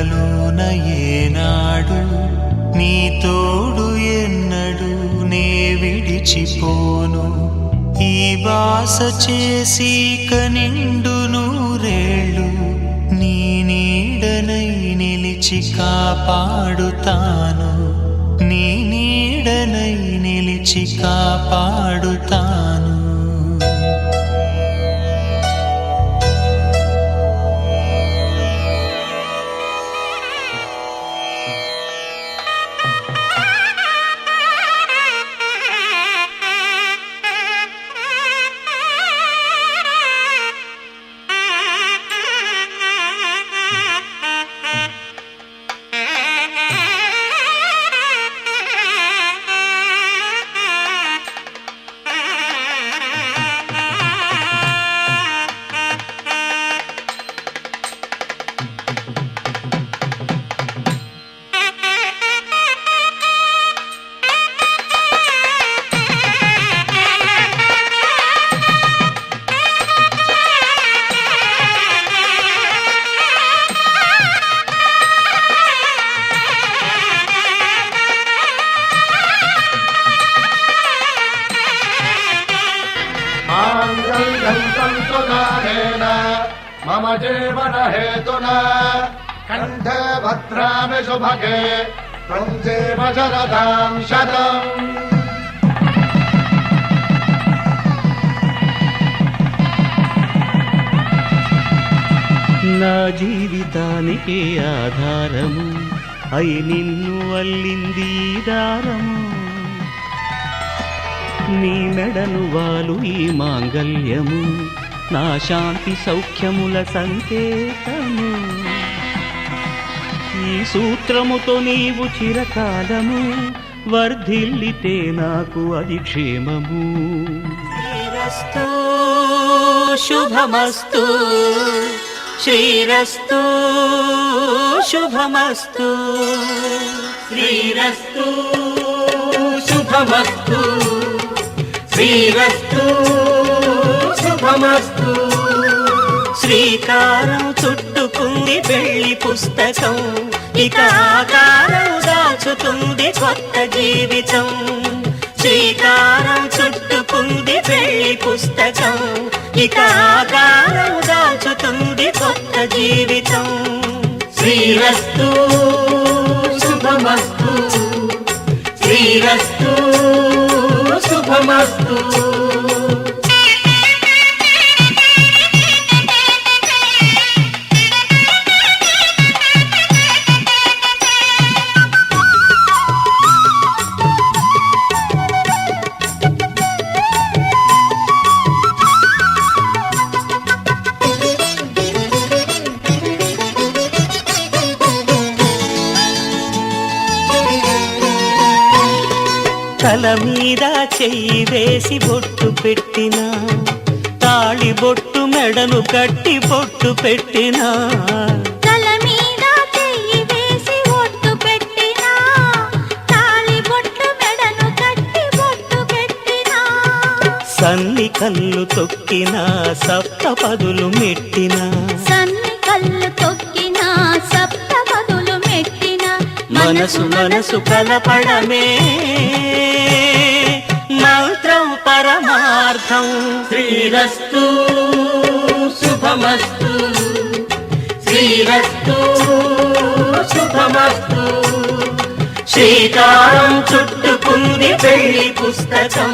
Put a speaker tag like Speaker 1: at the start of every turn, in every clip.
Speaker 1: కలలోన ఏనాడు నీ తోడు ఎన్నడు నే విడిచిపోను ఈ బాస చేసి కనిండు నూరేళ్ళు నీ నీడనై నిలిచి కాపాడుతాను నీ నీడనై నిలిచి కాపాడుతాను
Speaker 2: मम जीवन हेतुना कंठे भद्रामि शुभगे त्वं जीव शरदां शतम्
Speaker 3: నా జీవితానికి ఆధారము అయి నిన్ను అల్లింది దారము నీ మెడను వాలు ఈ మాంగల్యము నా శాంతి సౌఖ్యముల సంకేతము ఈ సూత్రముతో నీవు చిరకాలము వర్ధిల్లితే నాకు అది క్షేమము
Speaker 4: శ్రీరస్తు శుభమస్తు శ్రీరస్తు శుభమస్తు శ్రీరస్తు శుభమస్తు శ్రీరస్తు శుభమస్తు శ్రీకారం చుట్టుకుంది పెళ్లి పుస్తకం ఇక ఆకారం దాచుతుంది కొత్త జీవితం శ్రీకారం చుట్టుకుంది పెళ్లి పుస్తకం ఇక ఆకారం దాచుతుంది కొత్త జీవితం శ్రీరస్తు శుభమస్తు శ్రీరస్తు శుభమస్తు తల మీద చెయ్యి వేసి బొట్టు పెట్టినా తాళి బొట్టు మెడను కట్టి బొట్టు పెట్టినా
Speaker 5: తల మీద చెయ్యి వేసి బొట్టు పెట్టినా తాళి బొట్టు మెడను కట్టి బొట్టు పెట్టినా
Speaker 3: సన్ని కళ్ళు తొక్కినా సప్తపదులు మెట్టినా
Speaker 5: సన్ని కళ్ళు తొక్కినా సప్తపదులు మెట్టినా
Speaker 3: మనసు మనసు కలపడమే మంత్రం పరమార్థం
Speaker 4: శ్రీరస్తు శుభమస్తు శ్రీరస్తు శుభమస్తు శ్రీకారం చుట్టుకుంది పెళ్లి పుస్తకం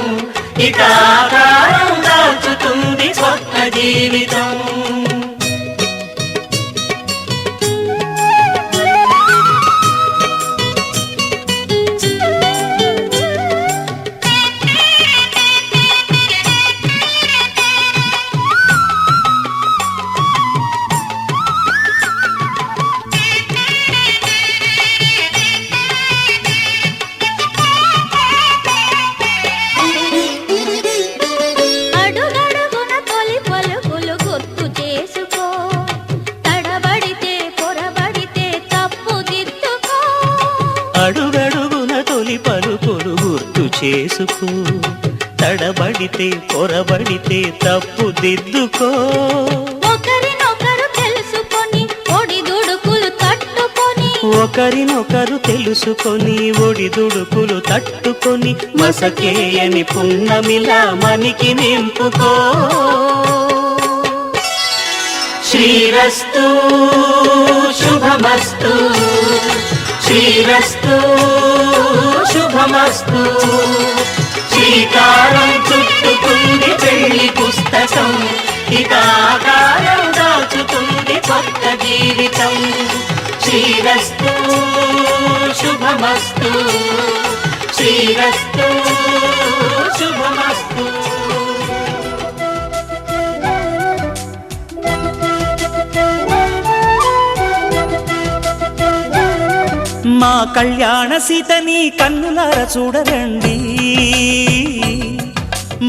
Speaker 4: ఇక ఆకారం దాచుతుంది కొత్త జీవితం
Speaker 3: అడుగడుగున తొలి పలుకులు గుర్తు చేసుకో తడబడితే పొరబడితే తప్పు దిద్దుకో
Speaker 5: ఒకరినొకరు తెలుసుకొని ఒడిదుడుకులు తట్టుకో
Speaker 3: తెలుసుకొని ఒడిదుడుకులు తట్టుకొని మసకేయని పున్నమిలా మనికి నింపుకో. శ్రీరస్తు శుభమస్తు, శ్రీరస్తు శుభమస్తు. శ్రీకారం చుట్టుకుంది పెళ్లి పుస్తకం, ఇక ఆకారం దాచుతుంది కొత్త జీవితం. శ్రీరస్తు శుభమస్తు, శ్రీరస్తు శుభమస్తు. మా కళ్యాణ సీతని కన్నులార చూడరండి,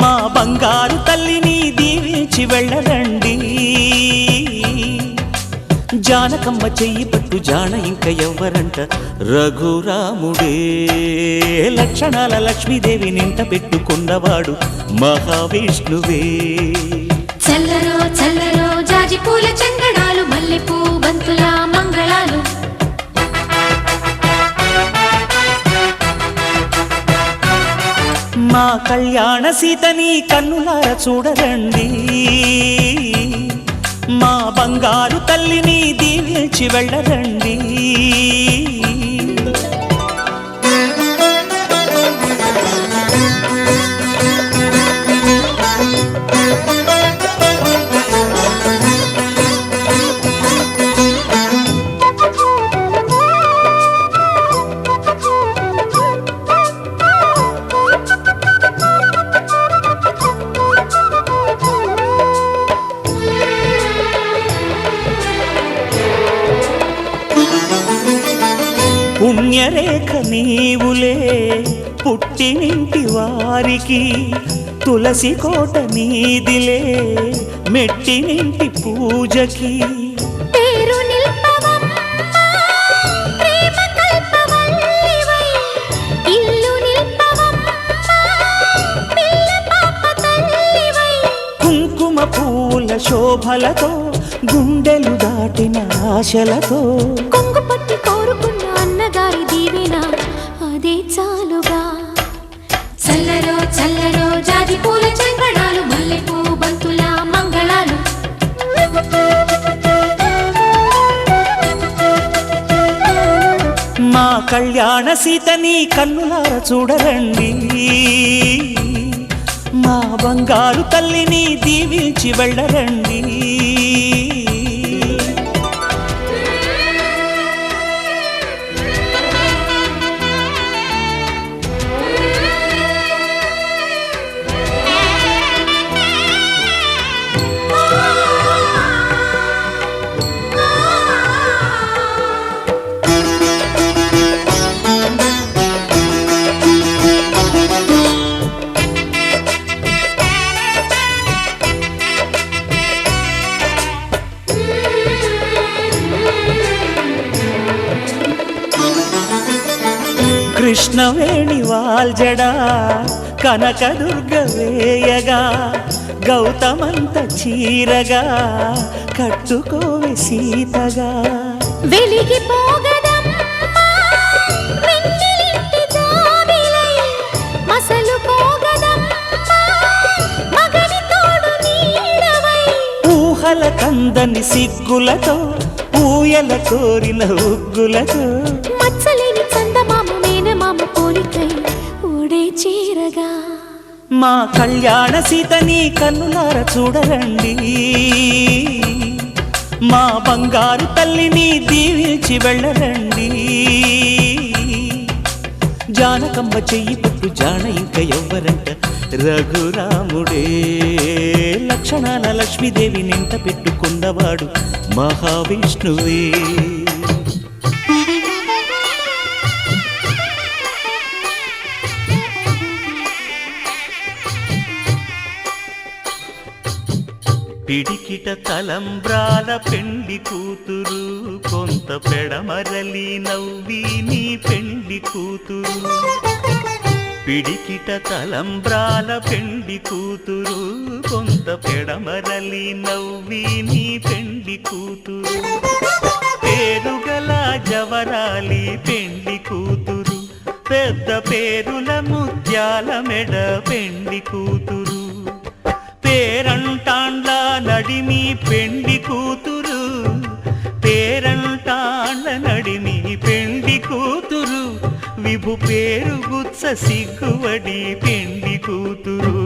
Speaker 3: మా బంగారు తల్లిని దీవించి వెళ్ళరండి. జానకమ్మ చెయ్యి పట్టు జాన ఇంక ఎవ్వరంట, రఘురాముడే. లక్షణాల లక్ష్మీదేవి నింట పెట్టుకున్నవాడు మహావిష్ణువే.
Speaker 5: చల్లరో చల్లరో జాజి పూల చందనాలు, మల్లెపూ బంతుల మంగళాలు.
Speaker 3: మా కళ్యాణ సీతని కన్నులార చూడరండి, మా బంగారు తల్లిని దీవించి వెళ్ళరండి. పుణ్యరేఖ నీవులే పుట్టినింటి వారికి, తులసి కోట నీదిలే మెట్టినింటి పూజకి.
Speaker 5: పేరు నిల్పవమ్మ ప్రేమ కల్పవల్లివై, ఇల్లు నిల్పవమ్మ పిల్ల పాప తల్లివై.
Speaker 3: కుంకుమ పూల శోభలతో గుండెలు దాటిన ఆశలతో,
Speaker 5: కొంగు పట్టి కోరుకున్న అన్నగారి దీవెన అదే చాలుగా. చల్లరో చల్లరో జాజి పూల చందనాలు, మల్లెపూ బంతుల మంగళాలు.
Speaker 3: మా కళ్యాణ సీతని కన్నులార చూడరండి, మా బంగారు తల్లిని దీవించి వెళ్ళరండి. కృష్ణవేణి వాల్జడా కనకదుర్గ వేయగా, గౌతమంత చీరగా కట్టుకోవే సీతగా.
Speaker 5: వెలిగిపోగదమ్మా వెన్నెలింటి జాబిలై, మసలుకోగదమ్మా మగని తోడు నీడవై.
Speaker 3: ఊహల కందని సిగ్గులతో ఊయల కోరిన ఉగ్గులతో,
Speaker 5: మచ్చలేని చందమామ మేనమామ పోలికై ఓడే చీరగా.
Speaker 3: మా కళ్యాణ సీతని కన్నులార చూడరండి, మా బంగారు తల్లిని దీవించి వెళ్ళరండి. జానకమ్మ చెయ్యి పట్టు జాన ఇంక ఎవ్వరంట, రఘురాముడే. లక్షణాల లక్ష్మీదేవి నింట పెట్టుకున్నవాడు మహావిష్ణువే. పిడికిట తలంబ్రాల పెండ్లి కూతురు, కొంత పెడమరలి నవ్వి నీ పెండ్లి కూతురు. పిడికిట తలంబ్రాల పెండ్లి కూతురు, కొంత పెడమరలి నవ్వి నీ పెండ్లి కూతురు. పేరుగల జవరాలి పెండ్లి కూతురు, పెద్ద పేరుల ముత్యాల మెడ పెండి కూతురు, పేరంటాండ్ల నడిమి పెండి కూతురు, పేరంటాండ్ల నడిమి పెండి కూతురు, విభు పేరు గుత్స సిగ్గువడి పెండి కూతురు.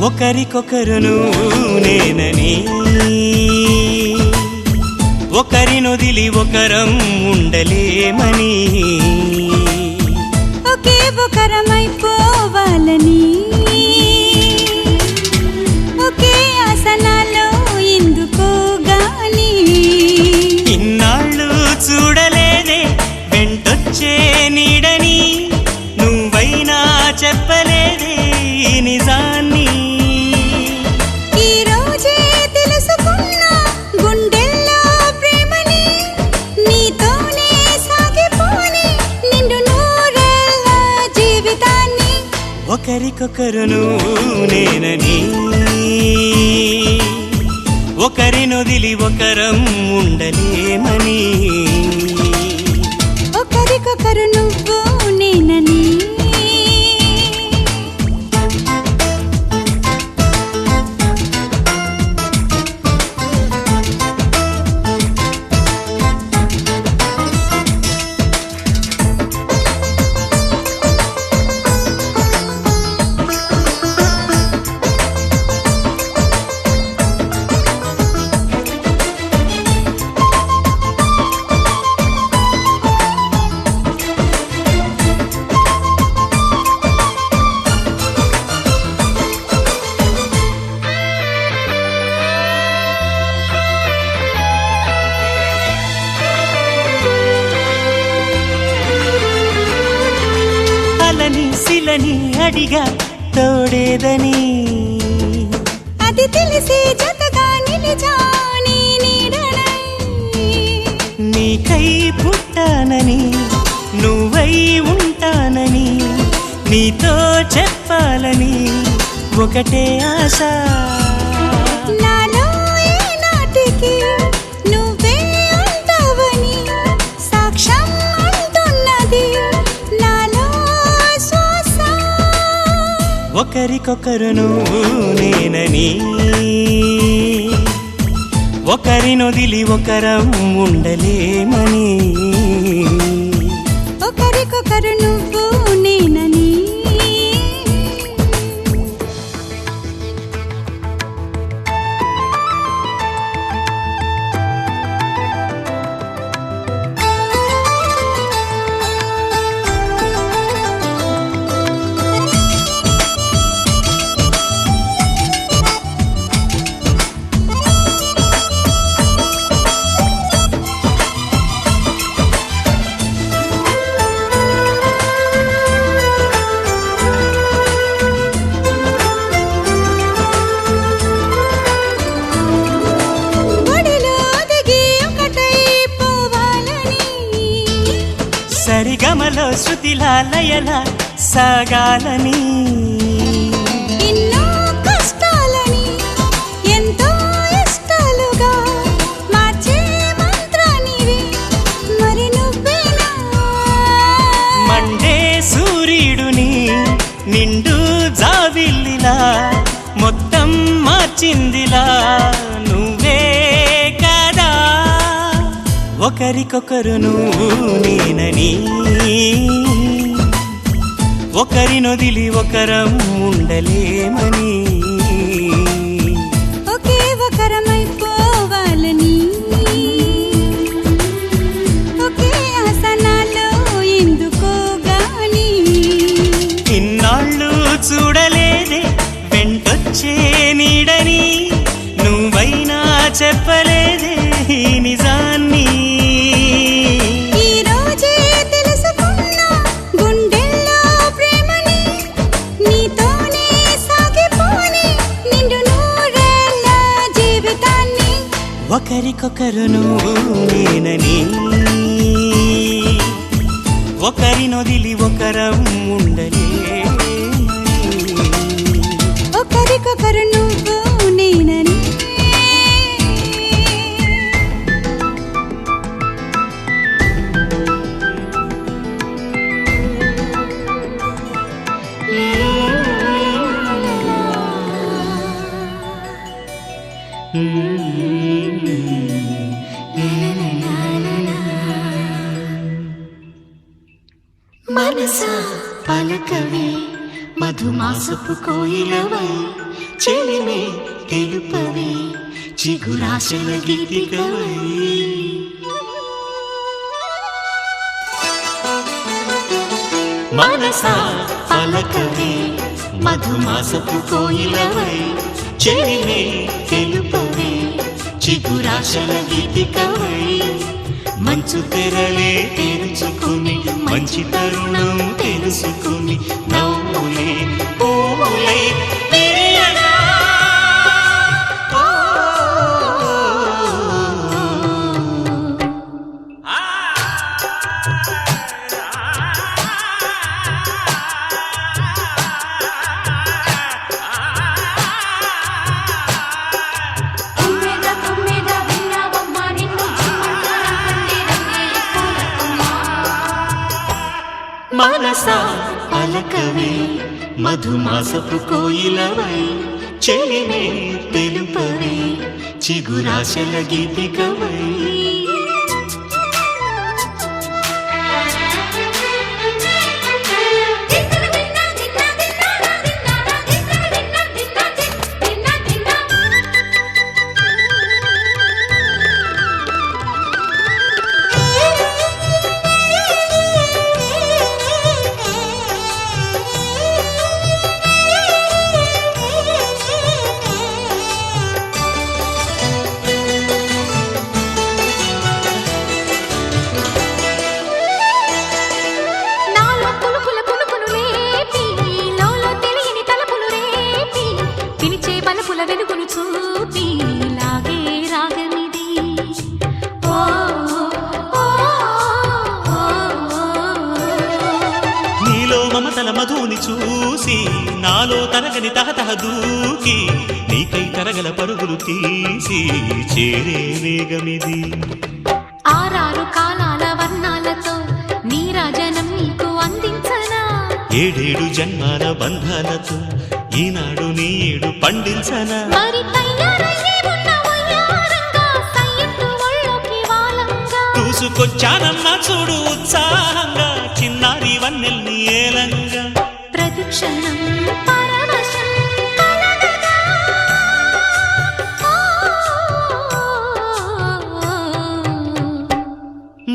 Speaker 3: ఒకరికొకరును నేనని, ఒకరినొదిలి ఒకరం ఉండలేమని,
Speaker 5: ఒకే ఒకరమైపోవాలని, ఒకే ఆసనాలో ఎందుకో గాని,
Speaker 4: ఇన్నాళ్ళు చూడలేదే వెంటొచ్చే నీడని, నువ్వైనా చెప్పలేదే నిజాన్ని,
Speaker 5: ఈ రోజే తెలుసుకున్నా గుండెల్లో ప్రేమని, నీతోనే సాగిపోని నిండు నూరేళ్ళ జీవితాన్ని.
Speaker 4: ఒకరికొకరును నేనని, ఒకరినొదిలి ఒకరం ఉండలేమని,
Speaker 5: ఒకరికొకరు నువ్వు నేనని.
Speaker 4: అలని శిలని అడిగా తోడేదని,
Speaker 5: అది తెలిసి జతగా నిలిచాని నీడనై,
Speaker 4: నీకై పుట్టానని నువ్వై ఉంటానని, నీతో చెప్పాలని ఒకటే ఆశ,
Speaker 5: నాలో ఏనాటికి నువ్వే ఉంటావని సాక్ష్యం అంటున్నది నాలో శ్వాస.
Speaker 4: ఒకరికొకరును నేనని, ఒకరినొదిలి ఒకరం ఉండలేమని,
Speaker 5: ఒకరికొకరు నువ్వు నేనని.
Speaker 4: సరిగమలో శృతిలా లయలా సాగాలని,
Speaker 5: ఎన్నో కష్టాలని ఎంతో ఇష్టాలుగా మార్చే మంత్రానివి మరి నువ్వేనా.
Speaker 4: మండే సూర్యుడుని నిండు జావిల్లిలా మొత్తం మార్చిందిలా నువ్వే కదా. ఒకరికొకరును నేనని, ఒకరినొదిలి ఒకరం ఉండలేమని,
Speaker 3: చెప్పలేదే ఈ నిజాన్ని.
Speaker 5: ఈ రోజే తెలుసుకున్నా గుండెల్లో ప్రేమని, నీతోనే సాగిపోని నిండు నూరేళ్ళ జీవితాన్ని.
Speaker 3: ఒకరికొకరు నువ్వు నేనని, ఒకరినొదిలి ఒకరం ఉండలేమని.
Speaker 5: ఒకరికొకరు నువ్వు నేనని.
Speaker 6: మనసా పలకవే మధుమాసపు కోయిలవై, చెలిమే తెలుపవే చిగురాశల గీతికవై. మనసా పలకవే మధుమాసపు కోయిలవై, చెలిమే తెలుపవే చిగురాశల గీతికవై. మంచు తెరలే తెరుచుకుని మంచి తరుణం తెలుసుకుని నవ్వులే పూలే విరియగా. మనసా పలకవే మధుమాసపు కోయిలవై, చెలిమే తెలుపవే చిగురాశల గీతికవై. వెలుగును చూపి లాగే రాగమిది.
Speaker 3: నీలో మమతల మధుని చూసి నాలో తరగని తహతహ దూకి, నీకై తరగల పరుగులు తీసి చేరే వేగమిది.
Speaker 6: ఆరారు కాలాల వర్ణాలతో నీరాజనం నీకు అందించనా,
Speaker 3: ఏడేడు జన్మాల బంధాలతో ఈనాడు నీడు పండించనా.
Speaker 6: మరి తయారయ్యే ఉన్న వయ్యారంగా సయ్యత్తు ఒళ్ళోకి వాలంగా.
Speaker 3: చూసుకొచ్చానమ్మా చూడు ఉత్సాహంగా చిన్నారి వన్నెల్ని ఏలంగా.
Speaker 6: ప్రతిక్షణం పరవశం కలగగా.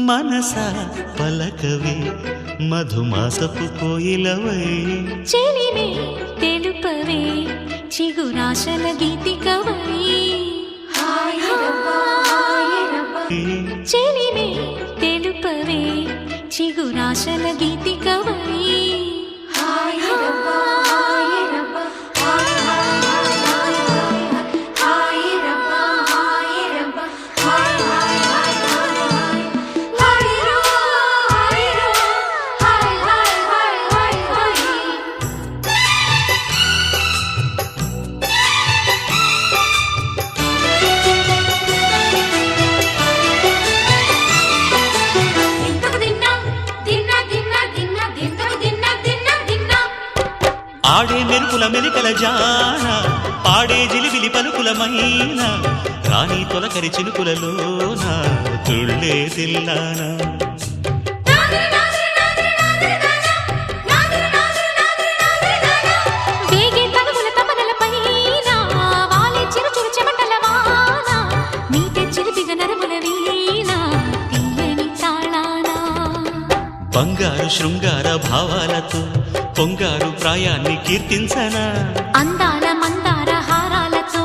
Speaker 3: మనసా పలకవే మధుమాసపు కోయిలవై,
Speaker 6: చెలిమే తెలుపవే చిగురాశల గీతికవై. చెలిమే తెలుపవే చిగురాశల గీతికవై.
Speaker 3: ఆడే మెరుపుల మెలికల జాన పాడే జిలిబిలి పలుకుల మైన, రాణి తొలకరి చిలుకులలోన తుళ్ళే తిల్లానా.
Speaker 6: వేగే తనువుల తపనల పైన వాలే చిరుచురు చెమటల వాన, నీటే చిలిపిగ నరముల వీణ తీయని తాళానా.
Speaker 3: బంగారు శృంగార భావాలతో పొంగారు ప్రాయాన్ని కీర్తించనా.
Speaker 6: అందాల మందార హారాలతో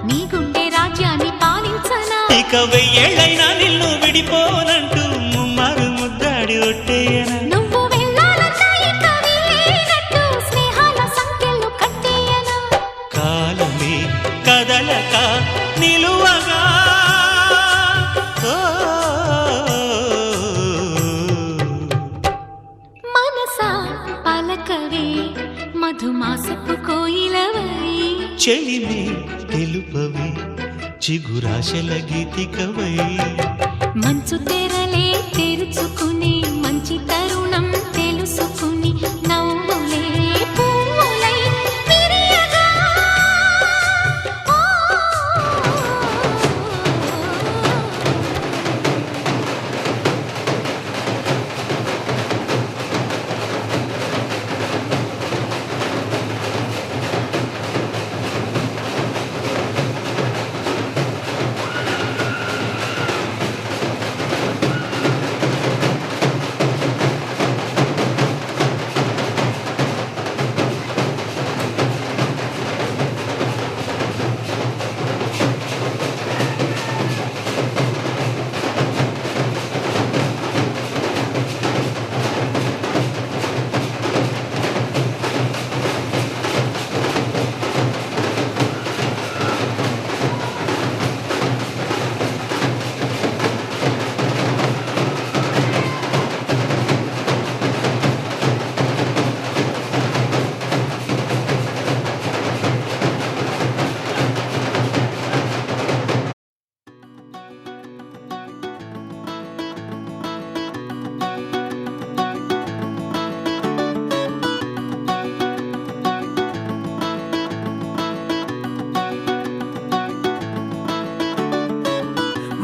Speaker 6: నీ గుండె రాజ్యాన్ని పాలించనా.
Speaker 3: ఇక వెయ్యేళ్ళైనా నిన్ను విడిపోనంటూ ముమ్మారు ముద్దాడి ఒట్టేయనా
Speaker 6: నువ్వు వెళ్ళాలన్నా ఇక వీలేనట్టు స్నేహాల సంఖ్యలు కట్టేయనా
Speaker 3: కాలమే కదలక నిలువగా ఓ,
Speaker 6: మనసా పలకవే మధుమాసపు కోయిలవై
Speaker 3: చెలిమే తెలుపవే చిగురాశల గీతికవై
Speaker 6: మంచు తెరలే తెరుచుకుని మంచి తరుణం తెలుసుకుని నవ్వులే పువ్వులై విరియగా ఓ,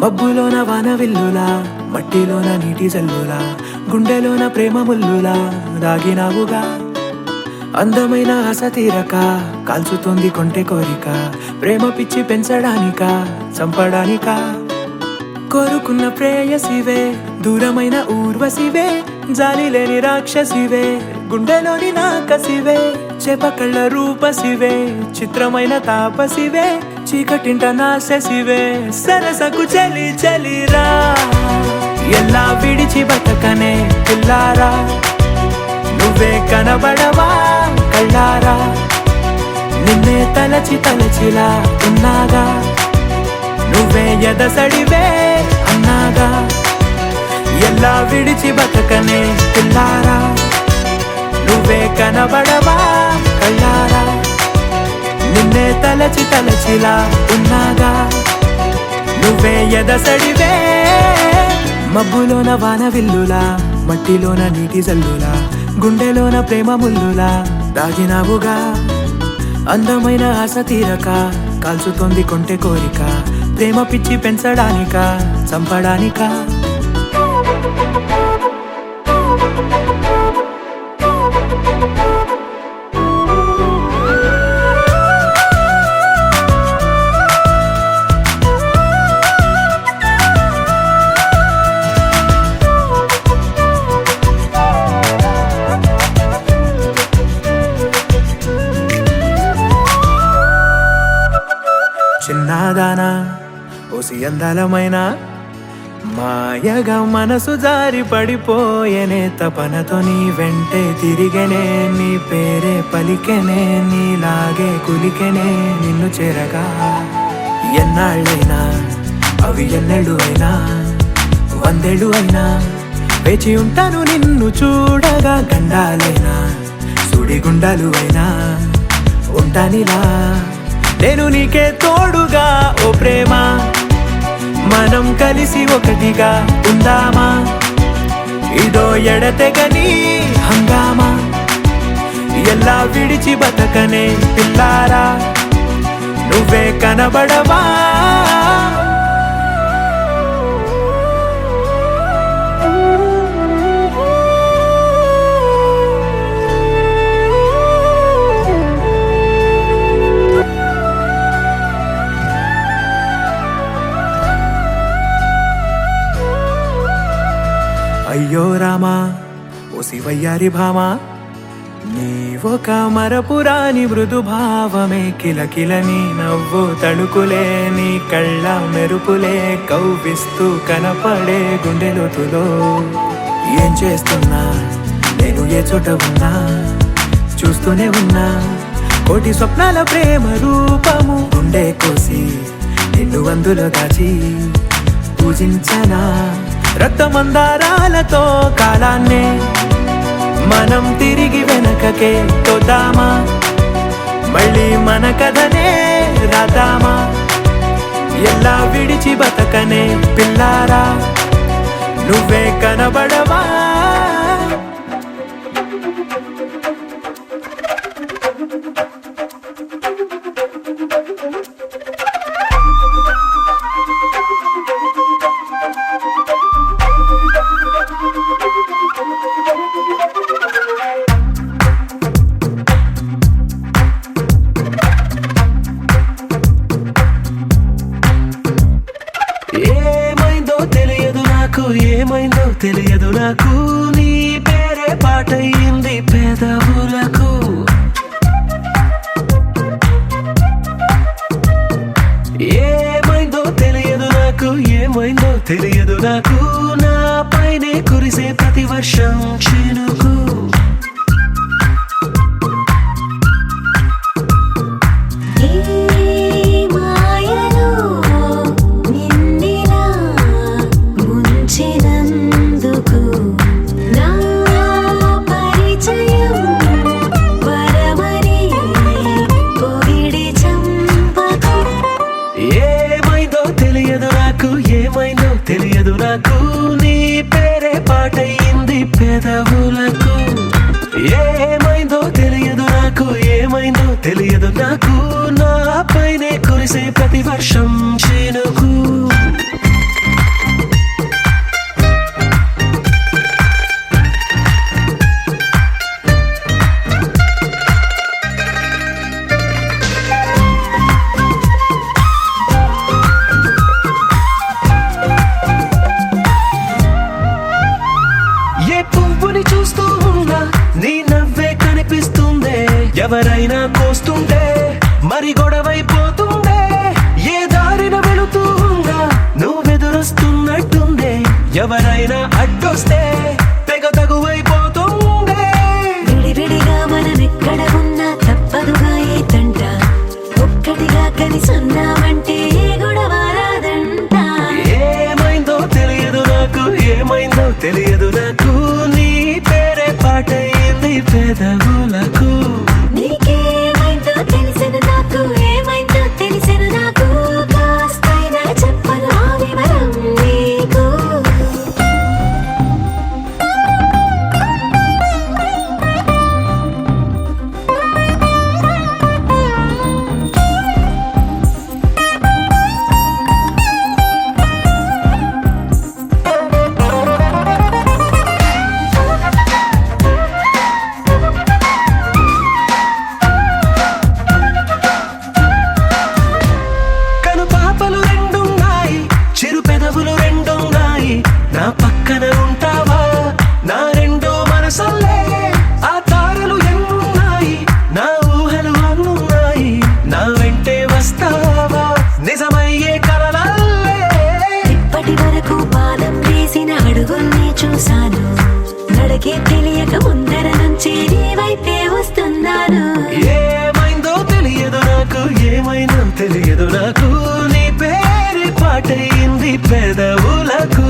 Speaker 7: మబ్బులోన వానవిల్లులా మట్టిలోన నీటి జల్లులా గుండెలోన ప్రేమ ముల్లులా దాగినావుగా అందమైన ఆశ తీరక కాల్చుతోంది కొంటె కోరిక ప్రేమ పిచ్చి పెంచడానిక చంపడానిక కోరుకున్న ప్రేయసివే దూరమైన ఊర్వశివే జాలి లేని రాక్షసివే గుండెలోని నాకసివే చేపకళ్ళ రూపసివే చిత్రమైన తాపసివే చీకటింట నాశసివే సరసకు చలి చలిరా ఎలా విడిచి బతకనే పిల్లారా నువ్వే కనబడవా కళ్ళారా నిన్నే తలచి తలచిలా ఉన్నాగా నువ్వే ఎదసడివే అన్నాగా ఎలా విడిచి బతకనే పిల్లారా నువ్వే కనబడవా కళ్ళారా నిన్నే తలచి తలచిలా ఉన్నాగా నువ్వే ఎదసడివే మబ్బులోన వానవిల్లులా మట్టిలోన నీటి జల్లులా గుండెలోన ప్రేమ ముల్లులా దాగినావుగా అందమైన ఆశ తీరక కాల్చుతోంది కొంటె కోరిక ప్రేమ పిచ్చి పెంచడానిక చంపడానిక చిన్నదానా ఓసి అందలమైన మాయగా మనసు జారి పడిపోయేనే తపనతో నీ వెంటే తిరిగనే నీ పేరే పలికెనే నీలాగే కులికెనే నిన్ను చేరగా ఎన్నాళ్ళైనా అవి ఎన్నెళ్ళు అయినా 100 ఏళ్ళు అయినా వేచి ఉంటాను నిన్ను చూడగా గండాలైనా సుడిగుండాలు అయినా ఉంటానిలా నేను నీకే తోడుగా ఓ ప్రేమ మనం కలిసి ఒకటిగా ఉందామా ఇదో ఎడతెగని హంగామా ఎలా విడిచి బతకనే పిల్లారా నువ్వే కనబడవా అయ్యో రామా ఓ శివయ్యారి భామా నీ ఒక మరపురాని మృదు భావమే కిలకిలని నవ్వు తడుకులే నీ కళ్ళ మెరుపులే కవ్విస్తూ కనపడే గుండెలోతులో ఏం చేస్తున్నా నేను ఏ చోట ఉన్నా చూస్తూనే ఉన్నా కోటి స్వప్నాల ప్రేమ రూపము గుండె కోసి నిన్ను అందులో దాచి పూజించనా రక్తమందారాలతో కాలాన్నే మనం తిరిగి వెనకకే తోదామా మళ్ళీ మన కథనే రాదామా ఎలా విడిచి బతకనే పిల్లారా నువ్వే కనబడవా ఏమైందో తెలియదు నాకు నీ పేరే పాటయింది పెదవులకు ఏమైందో తెలియదు నాకు ఏమైందో తెలియదు నాకు నా పైనే కురిసే ప్రతి వర్షం చినుకు తెలియదు నాకు నీ పేరే పాటయింది పెదవులకు ఏమైందో తెలియదు నాకు ఏమైందో తెలియదు నాకు నా పైనే కురిసే ప్రతి వర్షం చినుకు చూస్తూ ఉన్నా నీ నవ్వే కనిపిస్తుందే ఎవరైనా కోస్తుంటే మరి గొడవైపోతుందే ఏ దారిన వెళుతూ ఉన్నా నువ్వెదురొస్తున్నట్టుందే ఎవరైనా అడ్డొస్తే తెగ తగువైపోతుందే
Speaker 6: విడివిడిగా మనమెక్కడ ఉన్నా తప్పదుగా ఏ తంట ఒక్కటిగా కలిసి ఉన్నామంటే గొడవ రాదంట
Speaker 7: ఏమైందో తెలియదు నాకు ఏమైందో తెలియదు నాకు పాటయింది పెదవులకు
Speaker 6: నీకేమైందో తెలిసిన నాకు ఏమైందో తెలిసిన నాకు కాస్తైనా చెప్పను ఆ వివరం నీకు
Speaker 7: నా పక్కన ఉంటావా నా రెండో మనసల్లే ఆ తారలు ఎన్నున్నాయి నా ఊహలు అన్నున్నాయి నా వెంటే వస్తావా నిజమయ్యే కలలల్లే
Speaker 6: ఇప్పటి వరకు పాదం వేసిన అడుగుల్ని చూశాను నడకే తెలియక ముందర నుంచి నీ వైపే వస్తున్నాను
Speaker 7: ఏమైందో తెలియదు నాకు ఏమైందో తెలియదు నాకు నీ పేరు పాటయింది పెదవులకు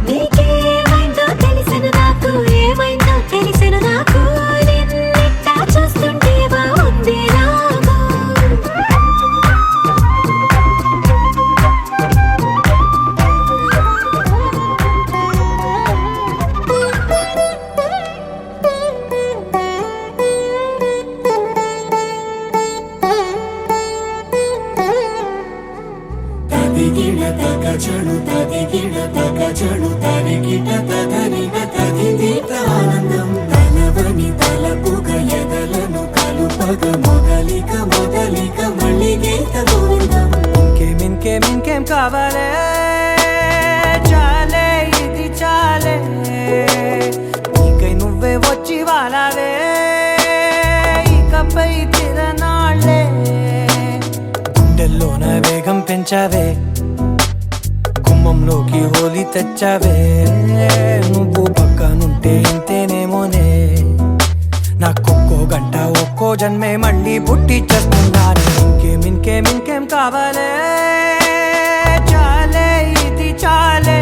Speaker 6: నీకేమైందో తెలిసిన నాకు ఏమైందో తెలిసిన నాకు నిన్నెట్టా చూస్తుంటే బాగుంది నాకు
Speaker 3: తదిగిడ తగచడు తదిగిడ తగచడు తరిగిట తదరిన తదిదీత ఆనందం తలవని తలపుగ ఎదలను కలుపగ మొదలిక మొదలిక మళ్ళీ గీత గోవిందం
Speaker 7: ఇంకేం కావాలే చాలే ఇది చాలే నీకై నువ్వే వచ్చి వాలావే
Speaker 8: పెంచావే గుమ్మంలోకి హోలీ తెచ్చావే నువ్వు పక్కనుంటే ఇంతేనేమోనే నాకొక్కో గంట ఒక్కో జన్మే మళ్ళీ పుట్టి చేస్తున్నాను ఇంకేం కావాలే చాలే ఇది చాలే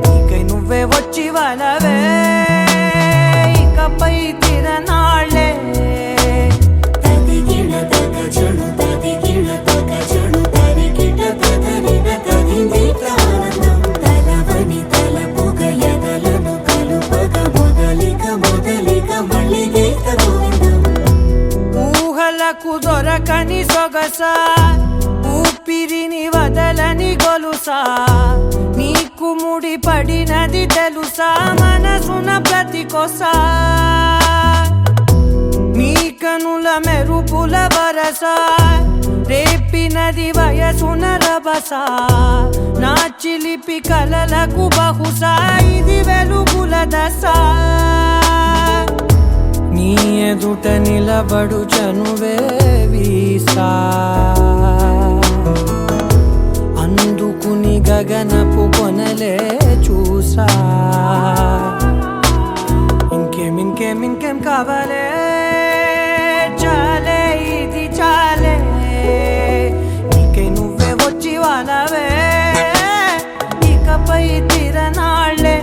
Speaker 8: నీకై నువ్వే వచ్చి వాళ్ళవే ఇకపై తిరనాళ్ళే
Speaker 3: తదిగిడ తగ చెడు తదిగిడ తగ చెడు తరిగిట తదరిన తదిందిట ఆనందం తలవని తలపుగ ఎదలను కలుపగ మొదలిక మళ్ళీ గీత గోవిందం
Speaker 8: ఊహలకు దొరకని సొగసా ఊపిరిని వదలని గొలుసా నీకు ముడి పడినది తెలుసా మనసున ప్రతి కొసా నీ కనుల మెరుపుల వరస రేపినది వయసున రభస నా చిలిపి కలలకు బహుశా ఇది వెలుగుల దశ నీ ఎదుట నిలబడు చనువే వీసా అందుకుని గగనపు కొనలే చూసా ఇంకేం కావాలే చాలే ఇది చాలే నీకై నువ్వే వచ్చి వాళ్ళవే ఇకపై తిరనాళ్ళే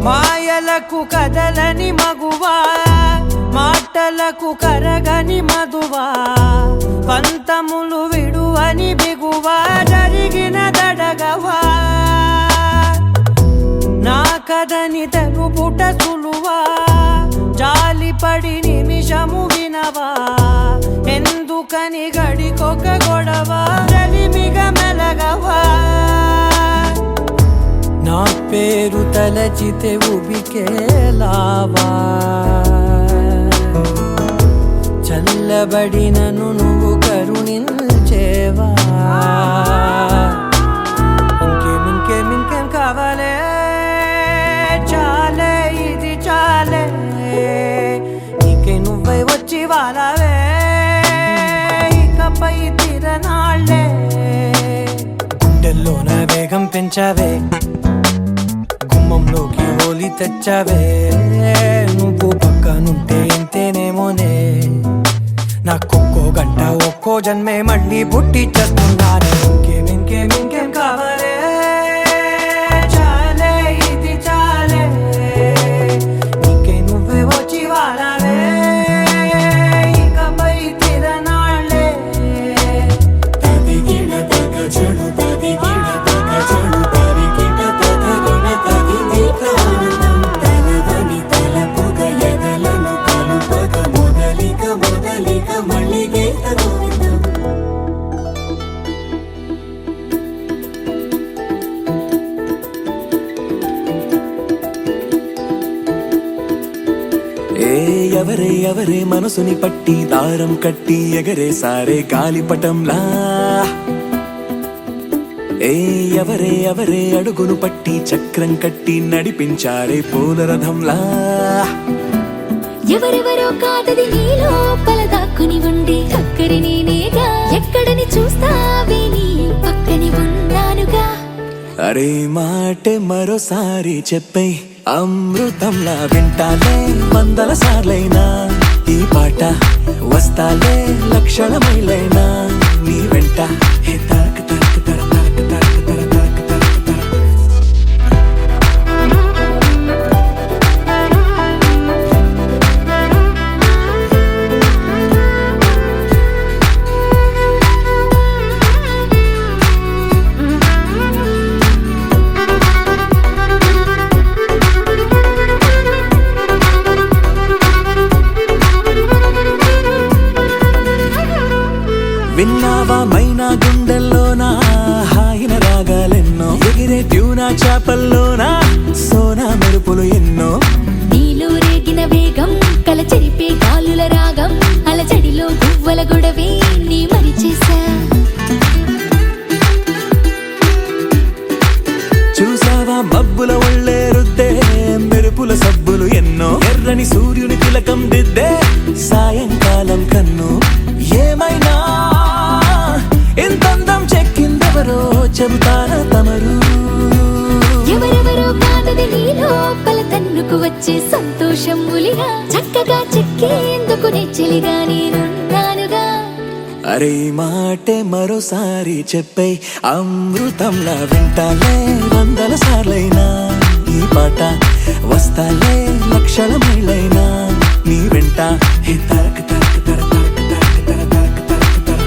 Speaker 8: మాయలకు కదలని మగువా మాటలకు కరగని మధువా పంతములు విడువని బిగువా జరిగిన దడగవా నా కథని తెలుపుట సులువా జాలిపడి నిమిషము వినవా ఎందుకని గడికొక గొడవ రలిమిగ మెలగవా నా పేరు తలచితే ఉబికేలావా చల్లబడినను నువ్వు కరుణించేవా ఇంకేం కావాలే చాలే ఇది చాలే నీకై నువ్వై వచ్చి వాళ్ళవే ఇకపై తిరనాళ్ళే గుండెల్లోన వేగం పెంచావే గుమ్మంలోకి హోలీ తెచ్చావే నువ్వు పక్కనుంటే ఇంతేనేమోనే నాకొక్కో గంట ఒక్కో జన్మే మళ్ళీ పుట్టి చేస్తున్నాను ఇంకేం కావాలే చాలే ఇది చాలే నీకై నువ్వే వచ్చి వాళ్ళవే ఇకపై తిరనాళ్ళే
Speaker 3: తదిగిడ తగ చెడు తదిగిడ తగ చెడు తరిగిట తదరిన తదిందిట ఆనందం తలవని తలపుగ ఎదలను కలుపగ మొదలిక మళ్ళీ గీత గోవిందం
Speaker 7: ఎవరే మనసుని పట్టి దారం కట్టి ఎగరే సారే గాలిపటంలా ఎవరే అడుగును పట్టి చక్రం కట్టి నడిపించారే పూలరథంలా
Speaker 6: ఎవరెవరో కాదది నీ లోపల దాక్కుని ఉండే అక్కడి నేనేగా ఎక్కడని చూస్తావే నీ పక్కని ఉన్నానుగా
Speaker 7: అరే మాటే మరోసారి చెప్పే అమృతంలా వింటాలే 100 సార్లైనా ఈ పాట వస్తాలే లక్షల మైలైనా నీ వెంట హే తరక తరక తర తరక తరక తర తరక తరక తర విన్నావా మైనా గుండెల్లోనా హాయిన రాగాలెన్నో ఎగిరే ట్యూనా చేపల్లోనా సోనా మెరుపులు ఎన్నో
Speaker 6: నీలో
Speaker 7: చూసావా మబ్బుల ఒళ్ళే రుద్దే మెరుపుల సబ్బులు ఎన్నో ఎర్రని సూర్యుని తిలకం దిద్దే సాయంకాలం కన్ను ఏమైనా ఎంతందం చెక్కిందెవరో చెబుతారా తమరు
Speaker 6: ఎవరెవరో కాదది నీ లోపల తన్నుకు వచ్చే సంతోషం ములిగా చక్కగా చెక్కేందుకు నెచ్చిలిగా నేనున్నానుగా
Speaker 7: అరే ఈ మాటే మరోసారి చెప్పే అమృతంలా వింటాలే 100 సార్లైనా ఈ పాట వస్తాలే లక్షల మైళ్ళైనా నీ వెంట హే తరక తరక తర తరక తరక తర తరక తరక తర.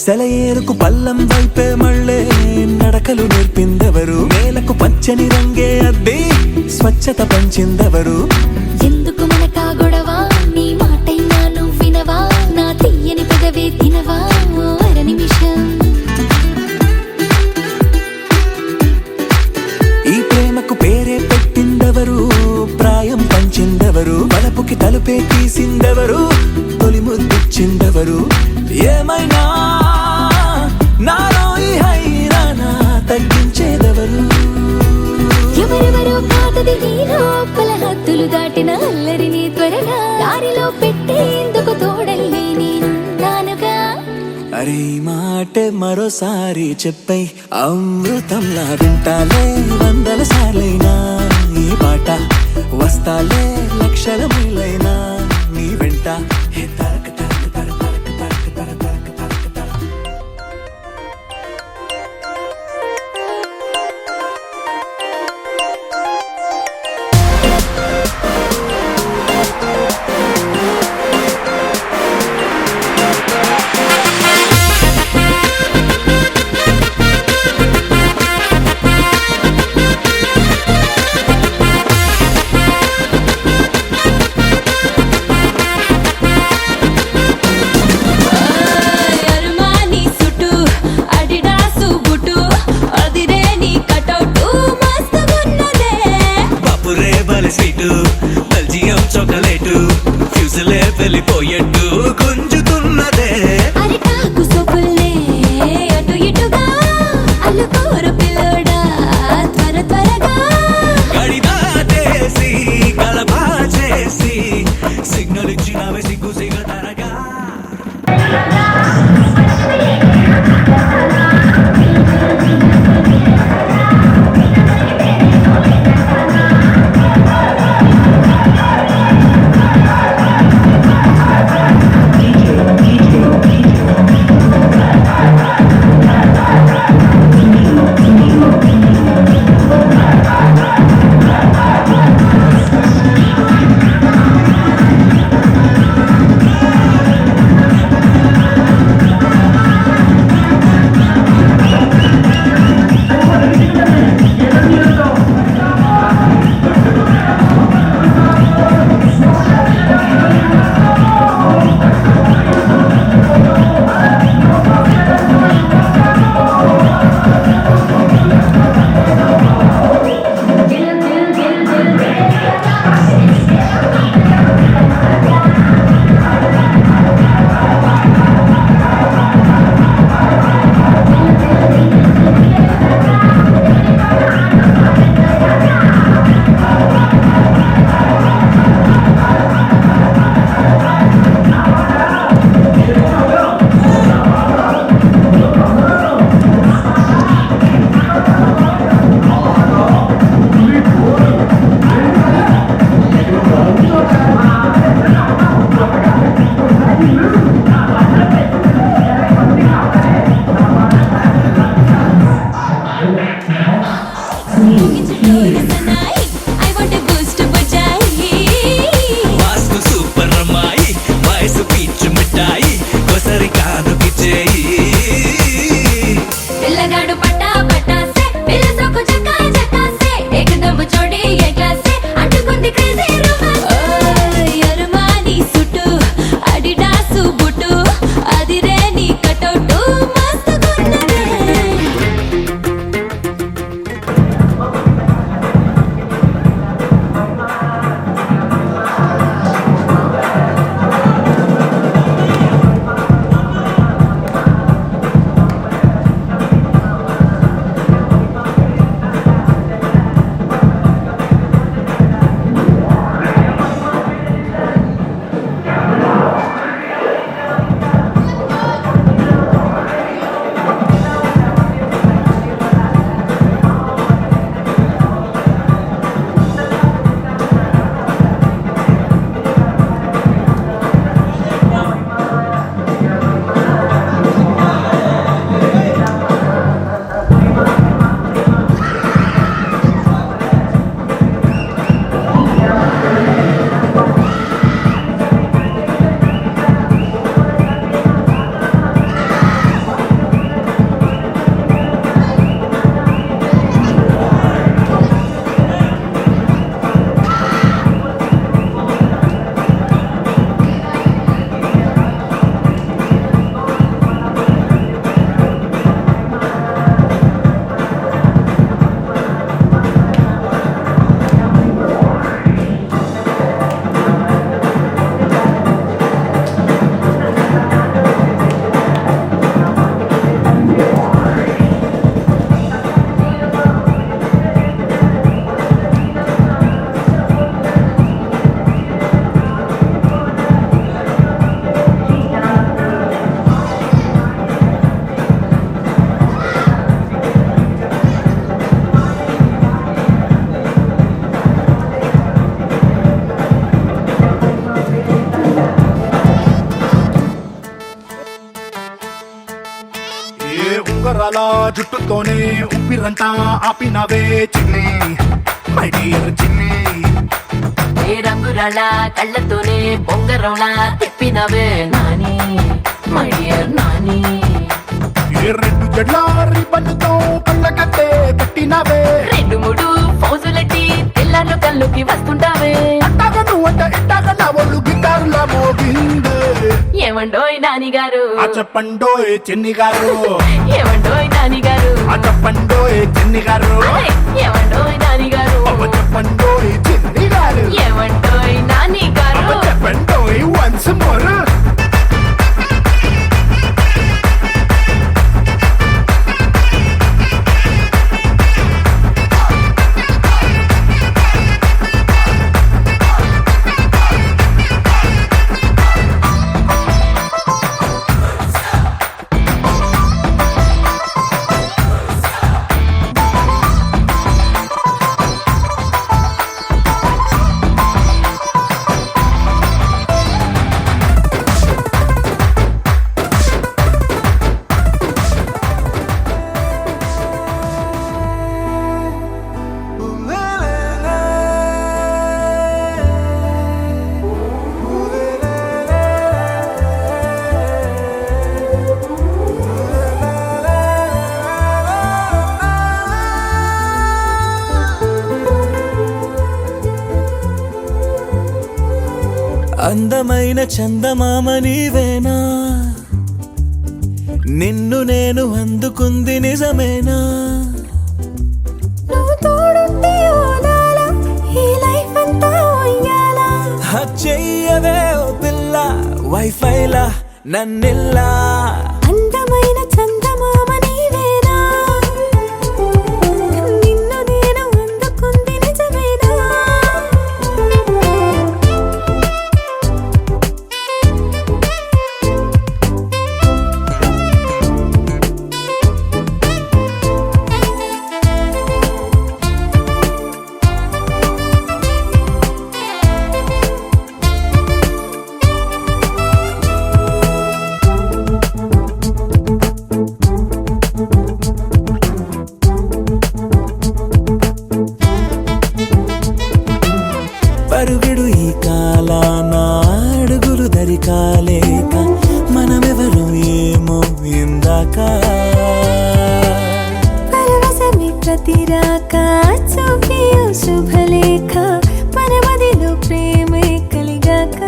Speaker 7: సెలయేరుకు పల్లం వైపే మళ్ళే నడకలు నేర్పిందెవరు నేలకు పచ్చని రంగే అద్ది స్వచ్ఛత పంచిందెవరు
Speaker 6: ఎందుకు మనకా గొడవ నీ మాటైనా నువ్వు వినవా నా తీయని పెదవే తినవా ఓ అర నిమిషం
Speaker 7: ఈ ప్రేమకు పేరే పెట్టిందెవరు ప్రాయం పంచిందెవరు బలపుకి తలుపే తీసిందెవరు తొలి ముద్దిచ్చిందెవరు ఏమైనా నాలో ఈ హైరానా తగ్గించేదెవరు
Speaker 6: ఎవరెవరో కాదది నీ లోపల హద్దులు దాటిన అల్లరిని త్వరగా దారిలో పెట్టేందుకు తోడల్లే నేనున్నానుగా
Speaker 7: అరే ఈ మాటే మరోసారి చెప్పే అమృతంలా వింటాలే 100 సార్లైనా ఈ పాట వస్తాలే లక్షల మైళ్ళైనా నీ వెంట హే తరక తరక తర తరక తరక తర తరక తరక తర.
Speaker 2: ఉంగరాల జుట్టుతోనే ఉప్పిరంతా ఆపినవే చిన్ని మై డియర్ చిన్ని
Speaker 9: ఏ రంగురాళ్ళ కళ్ళతోనే బొంగరంలా తిప్పినవే నాని మై డియర్ నాని
Speaker 2: ఏ రెండు జడ్ల రిబ్బన్తో కళ్ళ కట్టే కట్టినవే
Speaker 9: రెండు మూడు ఫౌజులెట్టి తెల్లార్లు కళ్ళుకి వస్తుంటావే
Speaker 2: అట్టాగా నువ్వంట ఇట్టాగా నా ఒళ్ళు గిటారులా మోగిందే
Speaker 9: ఏమండోయ్ నాని గారు
Speaker 2: ఆ చెప్పండోయ్ చిన్ని గారు
Speaker 9: ఏమండోయ్ నాని గారు
Speaker 2: ఆ చెప్పండోయ్ చిన్ని గారు
Speaker 9: అరే, ఏమండోయ్ నాని గారు
Speaker 2: అవ్వ చెప్పండోయ్ చిన్ని గారు
Speaker 9: ఏమండోయ్ నాని గారు
Speaker 2: అవ్వ చెప్పండోయ్ వన్స్ మోర్
Speaker 7: అందమైన చందమామ నీవేనా నిన్ను నేను అందుకుంది నిజమేనా
Speaker 6: నువ్వు తోడుంటే ఓలాలా ఈ లైఫ్ అంతా ఉయ్యాలా
Speaker 7: చెయ్యవే ఓ పిల్ల వైఫైలా నన్నిల్లా
Speaker 6: అందమైన చందమామ నీవేనా నిన్ను నేను అందుకుంది నిజమేనా
Speaker 7: పరుగుడు ఈ కాలాన అడుగులు దరికాలేక మనమెవరు ఏమో ఇందాక
Speaker 6: పరవశమే ప్రతిరాక చూపి ఓ శుభలేఖ మన మదిలో ప్రేమే కలిగాక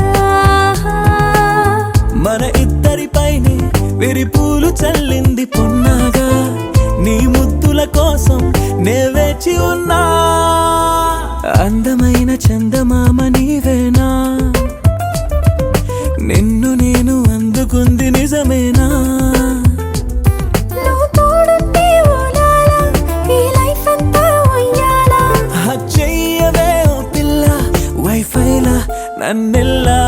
Speaker 7: మన ఇద్దరిపైనే విరిపూలు చల్లింది పొన్నాగా నీ ముద్దుల కోసం నే వేచి ఉన్నా అందమైన చందమామ నీవేనా నిన్ను నేను అందుకుంది నిజమేనా
Speaker 6: నువ్వు తోడుంటే ఓలాలా ఈ లైఫ్ అంతా ఉయ్యాలా
Speaker 7: చెయ్యవే ఓ పిల్ల వైఫైలా నన్నెల్లా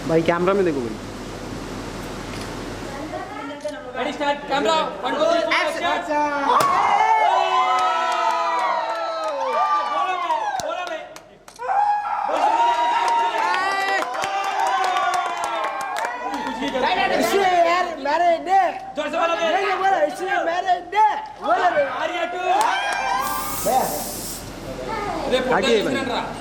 Speaker 10: भाई कैमरा में देखो भाई आगे भाई